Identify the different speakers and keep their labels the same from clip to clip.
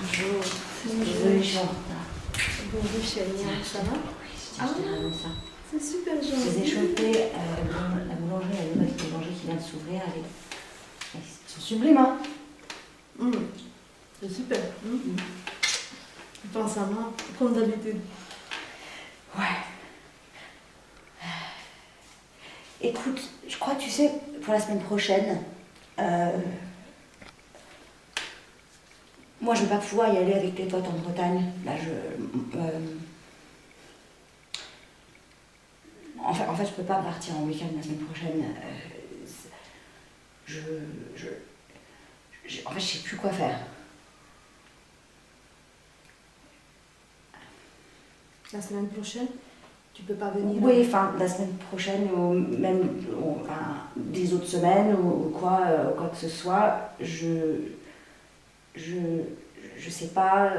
Speaker 1: Bonjour.
Speaker 2: Désolée, je suis en retard.
Speaker 1: Bonjour chérie, ça va?
Speaker 2: Ah oui, ça.
Speaker 1: C'est super
Speaker 2: Je
Speaker 1: gentil.
Speaker 2: les ai chopés, la boulangerie, la nouvelle boulangerie qui vient de s'ouvrir. Ils sont sublimes, hein?
Speaker 1: C'est super. Tu penses à moi, comme d'habitude.
Speaker 2: Ouais. Écoute, je crois, tu sais, pour la semaine prochaine, moi je vais pas pouvoir y aller avec tes potes en Bretagne. Là, en fait, je peux pas partir en week-end la semaine prochaine. En fait, je sais plus quoi faire.
Speaker 1: La semaine prochaine, tu peux pas venir?
Speaker 2: Oui, enfin, la semaine prochaine, ou même enfin, des autres semaines, ou quoi que ce soit, je sais pas.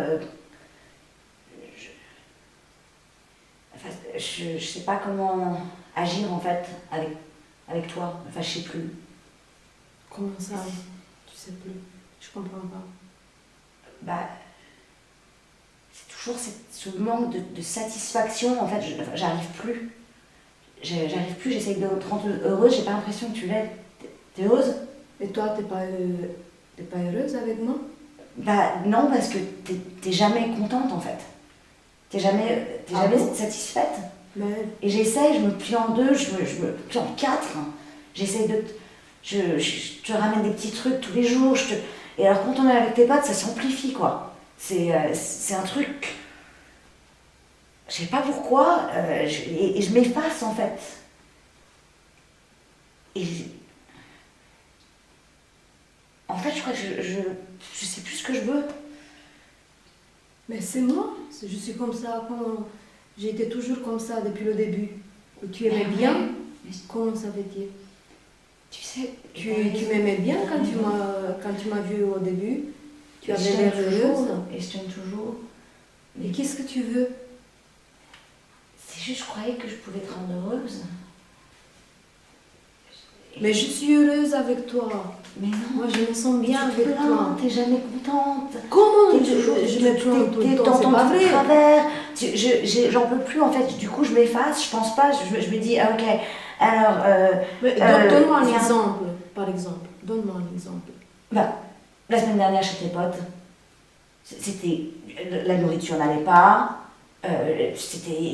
Speaker 2: Enfin, je sais pas comment agir en fait avec toi. Enfin, je sais plus.
Speaker 1: Comment ça? Tu sais plus. Je comprends pas.
Speaker 2: Bah, c'est toujours ce manque de satisfaction. En fait, j'arrive plus. J'arrive plus, j'essaye de te rendre heureuse, j'ai pas l'impression que tu l'es. T'es heureuse?
Speaker 1: Et toi, t'es pas heureuse avec moi?
Speaker 2: Bah non, parce que t'es jamais contente en fait. T'es jamais
Speaker 1: Bon?
Speaker 2: satisfaite.
Speaker 1: Mais
Speaker 2: Et j'essaye, je me plie en deux, je me plie en quatre. J'essaye de... Je te ramène des petits trucs tous les jours. Et alors quand on est avec tes potes, ça s'amplifie quoi. C'est un truc... Je sais pas pourquoi, et je m'efface en fait. Et en fait, je crois que je sais plus ce que je veux.
Speaker 1: Mais c'est moi, je suis comme ça, j'ai été toujours comme ça depuis le début. Et tu aimais bien? Comment ça veut dire?
Speaker 2: Tu sais,
Speaker 1: Tu m'aimais bien quand tu m'as vue au début? Tu avais
Speaker 2: je
Speaker 1: l'air
Speaker 2: t'aime
Speaker 1: heureuse.
Speaker 2: toujours, et je t'aime toujours.
Speaker 1: Et qu'est-ce que tu veux?
Speaker 2: C'est juste, je croyais que je pouvais te rendre heureuse.
Speaker 1: Mais je suis heureuse avec toi.
Speaker 2: Mais non,
Speaker 1: Moi, je me sens bien
Speaker 2: tu te
Speaker 1: avec
Speaker 2: plains,
Speaker 1: toi.
Speaker 2: t'es jamais contente.
Speaker 1: Comment
Speaker 2: T'es toujours,
Speaker 1: je me plains tout le temps? C'est
Speaker 2: t'entends
Speaker 1: pas
Speaker 2: tout
Speaker 1: vrai.
Speaker 2: travers. J'en peux plus en fait. Du coup, je m'efface, je pense pas. Je me dis, ah, ok, alors.
Speaker 1: Mais donne-moi un
Speaker 2: viens.
Speaker 1: exemple, par exemple. Donne-moi un exemple.
Speaker 2: Bah, la semaine dernière chez tes potes, c'était. La nourriture n'allait pas. Il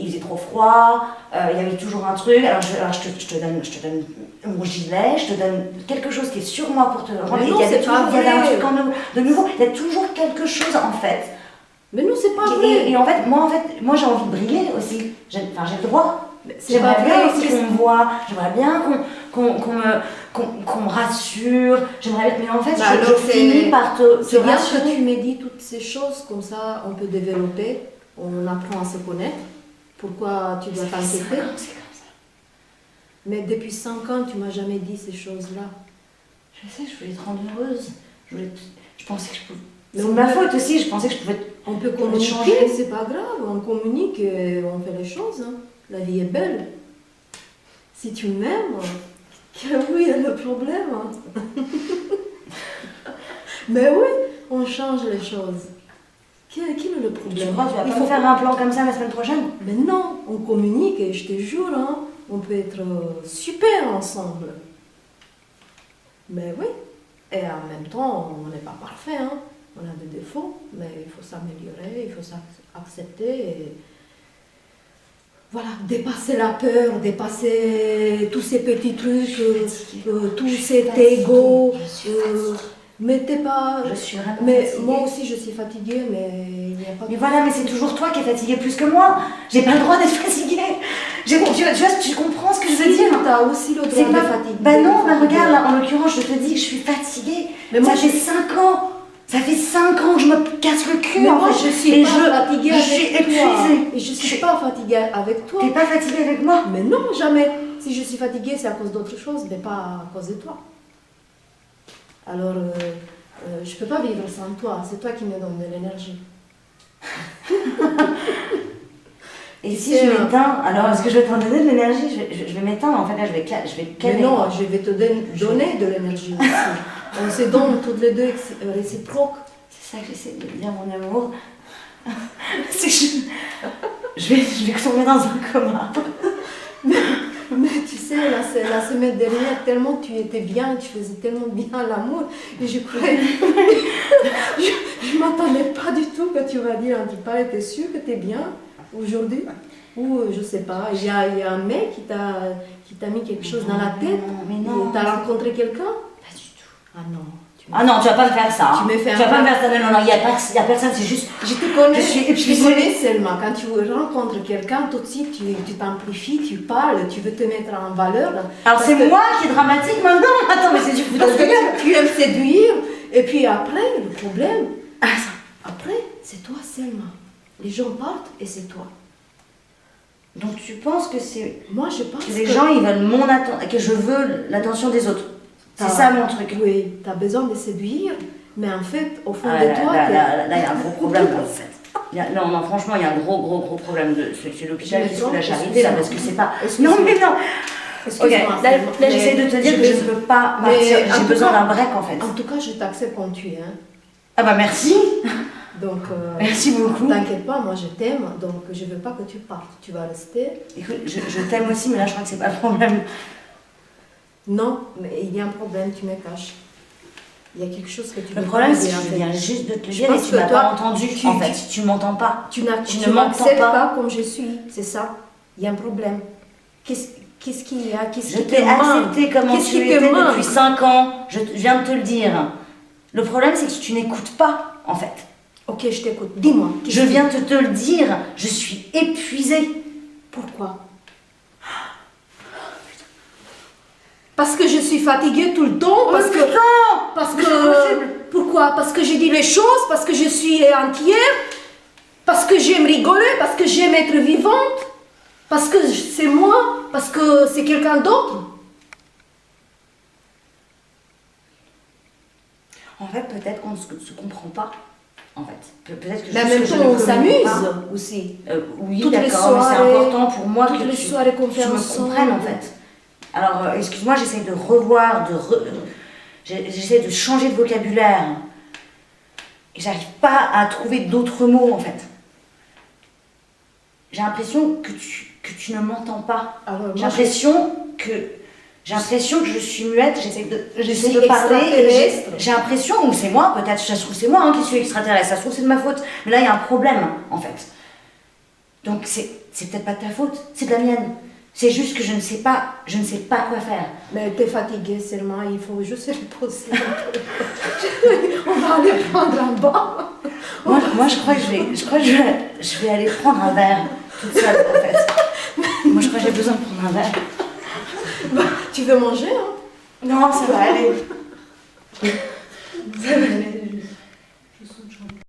Speaker 2: faisait trop froid, il y avait toujours un truc, alors je te donne mon gilet, je te donne quelque chose qui est sur moi pour te rendre.
Speaker 1: Mais non,
Speaker 2: il y avait
Speaker 1: c'est pas
Speaker 2: toujours, il y avait un
Speaker 1: vrai.
Speaker 2: truc de nouveau, il y a toujours quelque chose en fait.
Speaker 1: Mais non, c'est pas vrai.
Speaker 2: Et en fait, moi j'ai envie de briller aussi, j'ai le droit.
Speaker 1: C'est pas
Speaker 2: J'aimerais bien
Speaker 1: vrai.
Speaker 2: aussi qu'on me voit, j'aimerais bien qu'on me rassure, j'aimerais bien, mais en fait,
Speaker 1: Bah
Speaker 2: je
Speaker 1: alors,
Speaker 2: finis par te
Speaker 1: C'est bien
Speaker 2: rassurer.
Speaker 1: que tu me dis toutes ces choses, comme ça on peut développer, on apprend à se connaître. Pourquoi tu dois t'inquiéter?
Speaker 2: C'est comme ça.
Speaker 1: Mais depuis 5 ans, tu m'as jamais dit ces choses-là.
Speaker 2: Je sais, je voulais te rendre heureuse. Je pensais que je pouvais.
Speaker 1: Mais
Speaker 2: C'est
Speaker 1: on
Speaker 2: ma
Speaker 1: peut-
Speaker 2: faute aussi, je pensais que je pouvais.
Speaker 1: On peut
Speaker 2: changer.
Speaker 1: communiquer, c'est pas grave, on communique et on fait les choses. Hein. La vie est belle. Si tu m'aimes, où il y a le problème? Hein. Mais oui, on change les choses. Quel est le
Speaker 2: Tu
Speaker 1: problème?
Speaker 2: crois que tu vas
Speaker 1: Il
Speaker 2: pas
Speaker 1: faut
Speaker 2: me faire un plan comme ça la semaine prochaine?
Speaker 1: Mais non, on communique et je te jure, hein, on peut être super ensemble. Mais oui, et en même temps, on n'est pas parfait, hein. On a des défauts, mais il faut s'améliorer, il faut s'accepter et voilà, dépasser la peur, dépasser tous ces petits trucs, tout cet ego.
Speaker 2: Je suis fatiguée.
Speaker 1: Mais t'es pas.
Speaker 2: Je suis vraiment
Speaker 1: Mais
Speaker 2: fatiguée.
Speaker 1: moi aussi, je suis fatiguée, mais il n'y a pas de.
Speaker 2: Mais voilà, mais c'est toujours toi qui es fatiguée plus que moi. J'ai pas le droit d'être fatiguée. Tu comprends ce que je veux
Speaker 1: Si,
Speaker 2: dire?
Speaker 1: t'as aussi le droit
Speaker 2: C'est
Speaker 1: de
Speaker 2: pas.
Speaker 1: fatiguer.
Speaker 2: Bah non, bah
Speaker 1: fatiguer.
Speaker 2: regarde, là, en l'occurrence, je te dis que je suis fatiguée.
Speaker 1: Mais moi,
Speaker 2: ça fait 5 ans. Ça fait 5 ans que je me casse le cul.
Speaker 1: Mais
Speaker 2: en
Speaker 1: moi,
Speaker 2: fait.
Speaker 1: je suis
Speaker 2: Et
Speaker 1: pas fatiguée
Speaker 2: je suis
Speaker 1: avec toi.
Speaker 2: épuisée.
Speaker 1: Et je suis pas fatiguée avec toi.
Speaker 2: T'es pas fatiguée avec moi?
Speaker 1: Mais non, jamais. Si je suis fatiguée, c'est à cause d'autre chose, mais pas à cause de toi. Alors, je peux pas vivre sans toi. C'est toi qui me donne de l'énergie.
Speaker 2: Et si
Speaker 1: C'est
Speaker 2: je
Speaker 1: un-
Speaker 2: m'éteins, alors est-ce que je vais t'en donner de l'énergie? Je vais m'éteindre, en fait, là, je vais
Speaker 1: Mais
Speaker 2: caler.
Speaker 1: non, je vais te donner de l'énergie aussi. On se donne toutes les deux réciproques.
Speaker 2: C'est ça que j'essaie de dire mon amour. C'est que je vais tomber dans un coma.
Speaker 1: Mais tu sais, la semaine dernière, tellement tu étais bien, tu faisais tellement bien l'amour, et je croyais. je m'attendais pas du tout que tu vas dire, tu parles, t'es sûr que t'es bien aujourd'hui? Ou je sais pas, il y a un mec qui t'a mis quelque chose dans la tête?
Speaker 2: Mais non.
Speaker 1: T'as rencontré quelqu'un?
Speaker 2: Pas du tout.
Speaker 1: Ah non.
Speaker 2: Ah non, tu vas pas me faire ça.
Speaker 1: Tu me fais
Speaker 2: vas pas me faire ça. Non, il y a personne, c'est juste.
Speaker 1: Je te connais,
Speaker 2: je suis
Speaker 1: te connais seulement. Quand tu rencontres quelqu'un, tout de suite, tu t'amplifies, tu parles, tu veux te mettre en valeur.
Speaker 2: Alors c'est moi qui est dramatique maintenant. Attends, mais c'est du
Speaker 1: Parce
Speaker 2: foutage
Speaker 1: que
Speaker 2: de gueule.
Speaker 1: tu aimes séduire, et puis après, le problème, après, c'est toi seulement. Les gens partent et c'est toi.
Speaker 2: Donc tu penses que c'est.
Speaker 1: Moi, je pense
Speaker 2: Que les gens, ils veulent mon attention, que je veux l'attention des autres. C'est ça mon truc.
Speaker 1: Oui, tu as besoin de séduire, mais en fait, au fond
Speaker 2: Ah,
Speaker 1: de toi,
Speaker 2: là, il y a un gros problème en fait. Non, franchement, il y a un gros problème. C'est l'hôpital qui se fout la charité là, parce que c'est pas. Non, mais non. Ok, là j'essaie de te dire que je ne peux pas partir. J'ai besoin d'un break en fait.
Speaker 1: En tout cas, je t'accepte quand tu es. Hein.
Speaker 2: Ah bah merci.
Speaker 1: Donc,
Speaker 2: merci beaucoup.
Speaker 1: T'inquiète pas, moi je t'aime, donc je veux pas que tu partes. Tu vas rester.
Speaker 2: Écoute, je t'aime aussi, mais là je crois que c'est pas le problème.
Speaker 1: Non, mais il y a un problème, tu me caches. Il y a quelque chose que tu veux
Speaker 2: Le problème,
Speaker 1: pas
Speaker 2: c'est
Speaker 1: dire,
Speaker 2: que
Speaker 1: en
Speaker 2: je
Speaker 1: fait.
Speaker 2: viens juste de te le
Speaker 1: Je
Speaker 2: dire et
Speaker 1: pense
Speaker 2: tu
Speaker 1: que
Speaker 2: m'as
Speaker 1: toi,
Speaker 2: pas entendu. En fait, tu m'entends pas.
Speaker 1: Tu
Speaker 2: ne
Speaker 1: ne
Speaker 2: m'entends
Speaker 1: m'acceptes
Speaker 2: pas.
Speaker 1: pas comme je suis, c'est ça. Il y a un problème. Qu'est-ce qu'il y a? Qu'est-ce
Speaker 2: Je
Speaker 1: qui
Speaker 2: t'ai
Speaker 1: te manque?
Speaker 2: accepté comme
Speaker 1: Qu'est-ce
Speaker 2: tu
Speaker 1: qui te
Speaker 2: étais
Speaker 1: manque?
Speaker 2: depuis 5 ans. Je viens de te le dire. Le problème, c'est que tu n'écoutes pas, en fait.
Speaker 1: Ok, je t'écoute. Dis-moi.
Speaker 2: Je viens de te le dire. Je suis épuisée.
Speaker 1: Pourquoi? Parce que je suis fatiguée tout le temps. Parce que. Parce
Speaker 2: Mais c'est
Speaker 1: que.
Speaker 2: possible.
Speaker 1: Pourquoi? Parce que je dis les choses. Parce que je suis entière. Parce que j'aime rigoler. Parce que j'aime être vivante. Parce que c'est moi. Parce que c'est quelqu'un d'autre.
Speaker 2: En fait, peut-être qu'on ne se comprend pas. En fait, peut-être que
Speaker 1: Mais en
Speaker 2: juste
Speaker 1: même
Speaker 2: que je
Speaker 1: temps,
Speaker 2: ne
Speaker 1: on
Speaker 2: communique pas.
Speaker 1: s'amuse aussi.
Speaker 2: Oui,
Speaker 1: Toutes les
Speaker 2: d'accord, mais c'est
Speaker 1: soirées,
Speaker 2: important pour moi
Speaker 1: toutes
Speaker 2: que
Speaker 1: les soirées qu'on fait
Speaker 2: tu me
Speaker 1: ensemble.
Speaker 2: comprennes en fait. Alors, excuse-moi, j'essaie de revoir, j'essaie de changer de vocabulaire. Et j'arrive pas à trouver d'autres mots en fait. J'ai l'impression que tu ne m'entends pas.
Speaker 1: Alors, moi,
Speaker 2: J'ai l'impression que je suis muette, j'essaie
Speaker 1: suis
Speaker 2: de parler. Et
Speaker 1: extraterrestre.
Speaker 2: j'ai l'impression, ou c'est moi, peut-être, ça se trouve c'est moi hein, qui suis extraterrestre, ça se trouve c'est de ma faute. Mais là il y a un problème en fait. Donc c'est peut-être pas de ta faute, c'est de la mienne. C'est juste que je ne sais pas quoi faire.
Speaker 1: Mais t'es fatiguée seulement, il faut juste reposer un peu. On va aller prendre un bain.
Speaker 2: Moi je crois que je vais aller prendre un verre toute seule en fait. Moi je crois que j'ai besoin de prendre un verre.
Speaker 1: Bah, tu veux manger, hein?
Speaker 2: Non, ça va aller.
Speaker 1: Ça va aller.